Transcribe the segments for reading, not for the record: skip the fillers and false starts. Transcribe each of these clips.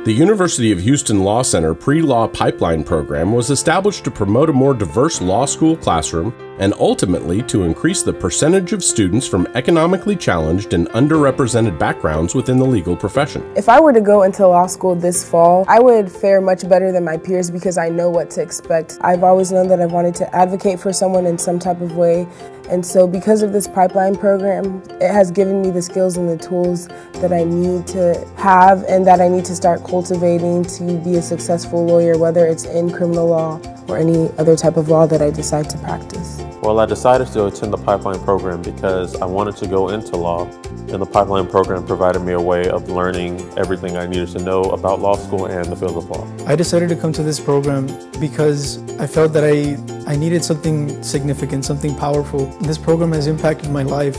The University of Houston Law Center Pre-Law Pipeline Program was established to promote a more diverse law school classroom and ultimately to increase the percentage of students from economically challenged and underrepresented backgrounds within the legal profession. If I were to go into law school this fall, I would fare much better than my peers because I know what to expect. I've always known that I wanted to advocate for someone in some type of way, and so because of this pipeline program, it has given me the skills and the tools that I need to have and that I need to start cultivating to be a successful lawyer, whether it's in criminal law or any other type of law that I decide to practice. Well, I decided to attend the pipeline program because I wanted to go into law, and the pipeline program provided me a way of learning everything I needed to know about law school and the field of law. I decided to come to this program because I felt that I needed something significant, something powerful. This program has impacted my life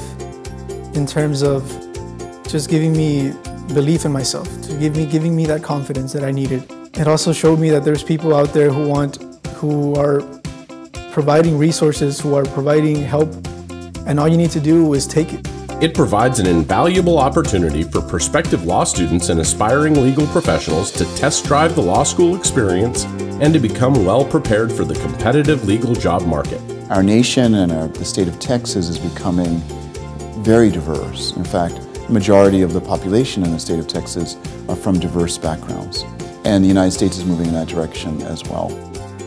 in terms of just giving me belief in myself, giving me that confidence that I needed. It also showed me that there's people out there who are providing resources, who are providing help, and all you need to do is take it. It provides an invaluable opportunity for prospective law students and aspiring legal professionals to test drive the law school experience and to become well prepared for the competitive legal job market. Our nation and the state of Texas is becoming very diverse. In fact, the majority of the population in the state of Texas are from diverse backgrounds, and the United States is moving in that direction as well.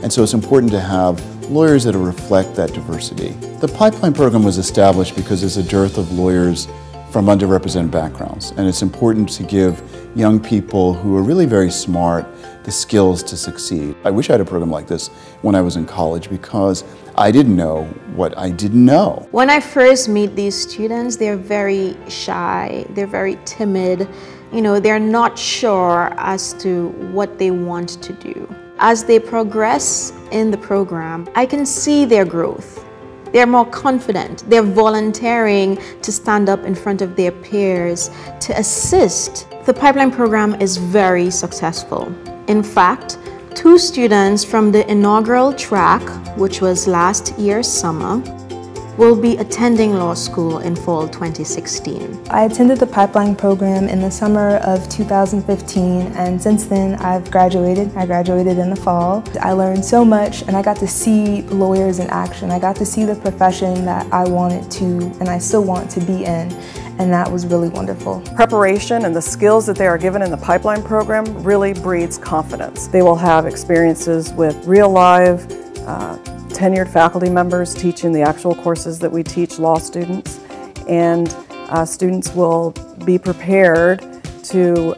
And so it's important to have lawyers that reflect that diversity. The pipeline program was established because there's a dearth of lawyers from underrepresented backgrounds, and it's important to give young people who are really very smart the skills to succeed. I wish I had a program like this when I was in college because I didn't know what I didn't know. When I first meet these students, they're very shy, they're very timid. They're not sure as to what they want to do. As they progress in the program, I can see their growth. They're more confident. They're volunteering to stand up in front of their peers to assist. The pipeline program is very successful. In fact, 2 students from the inaugural track, which was last year's summer, will be attending law school in fall 2016. I attended the pipeline program in the summer of 2015, and since then I've graduated. I graduated in the fall. I learned so much, and I got to see lawyers in action. I got to see the profession that I wanted to and I still want to be in, and that was really wonderful. Preparation and the skills that they are given in the pipeline program really breeds confidence. They will have experiences with real live tenured faculty members teaching the actual courses that we teach law students, and students will be prepared to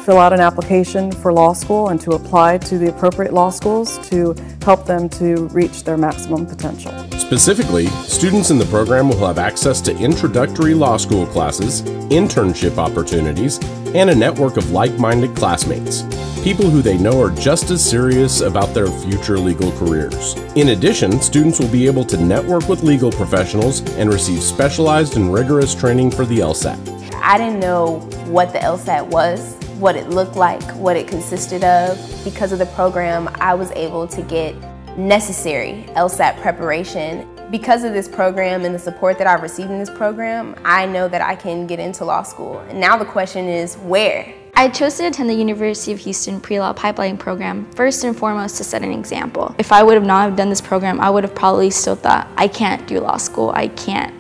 fill out an application for law school and to apply to the appropriate law schools to help them to reach their maximum potential. Specifically, students in the program will have access to introductory law school classes, internship opportunities, and a network of like-minded classmates, people who they know are just as serious about their future legal careers. In addition, students will be able to network with legal professionals and receive specialized and rigorous training for the LSAT. I didn't know what the LSAT was, what it looked like, what it consisted of. Because of the program, I was able to get necessary LSAT preparation. Because of this program and the support that I've received in this program, I know that I can get into law school. And now the question is, where? I chose to attend the University of Houston Pre-Law Pipeline Program first and foremost to set an example. If I would have not done this program, I would have probably still thought, I can't do law school, I can't.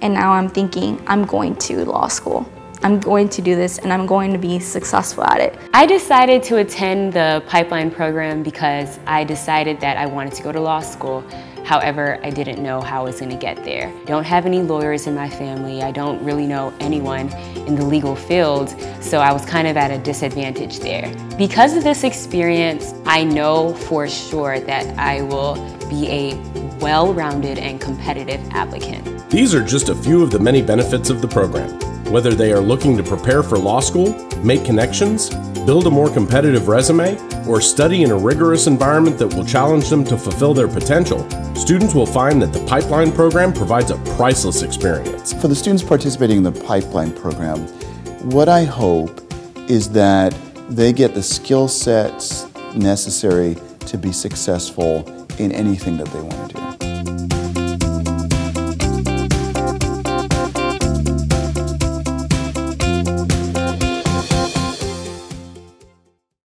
And now I'm thinking, I'm going to law school. I'm going to do this and I'm going to be successful at it. I decided to attend the pipeline program because I decided that I wanted to go to law school. However, I didn't know how I was going to get there. I don't have any lawyers in my family. I don't really know anyone in the legal field, so I was kind of at a disadvantage there. Because of this experience, I know for sure that I will be a well-rounded and competitive applicant. These are just a few of the many benefits of the program. Whether they are looking to prepare for law school, make connections, build a more competitive resume, or study in a rigorous environment that will challenge them to fulfill their potential, students will find that the Pipeline program provides a priceless experience. For the students participating in the Pipeline program, what I hope is that they get the skill sets necessary to be successful in anything that they want to do.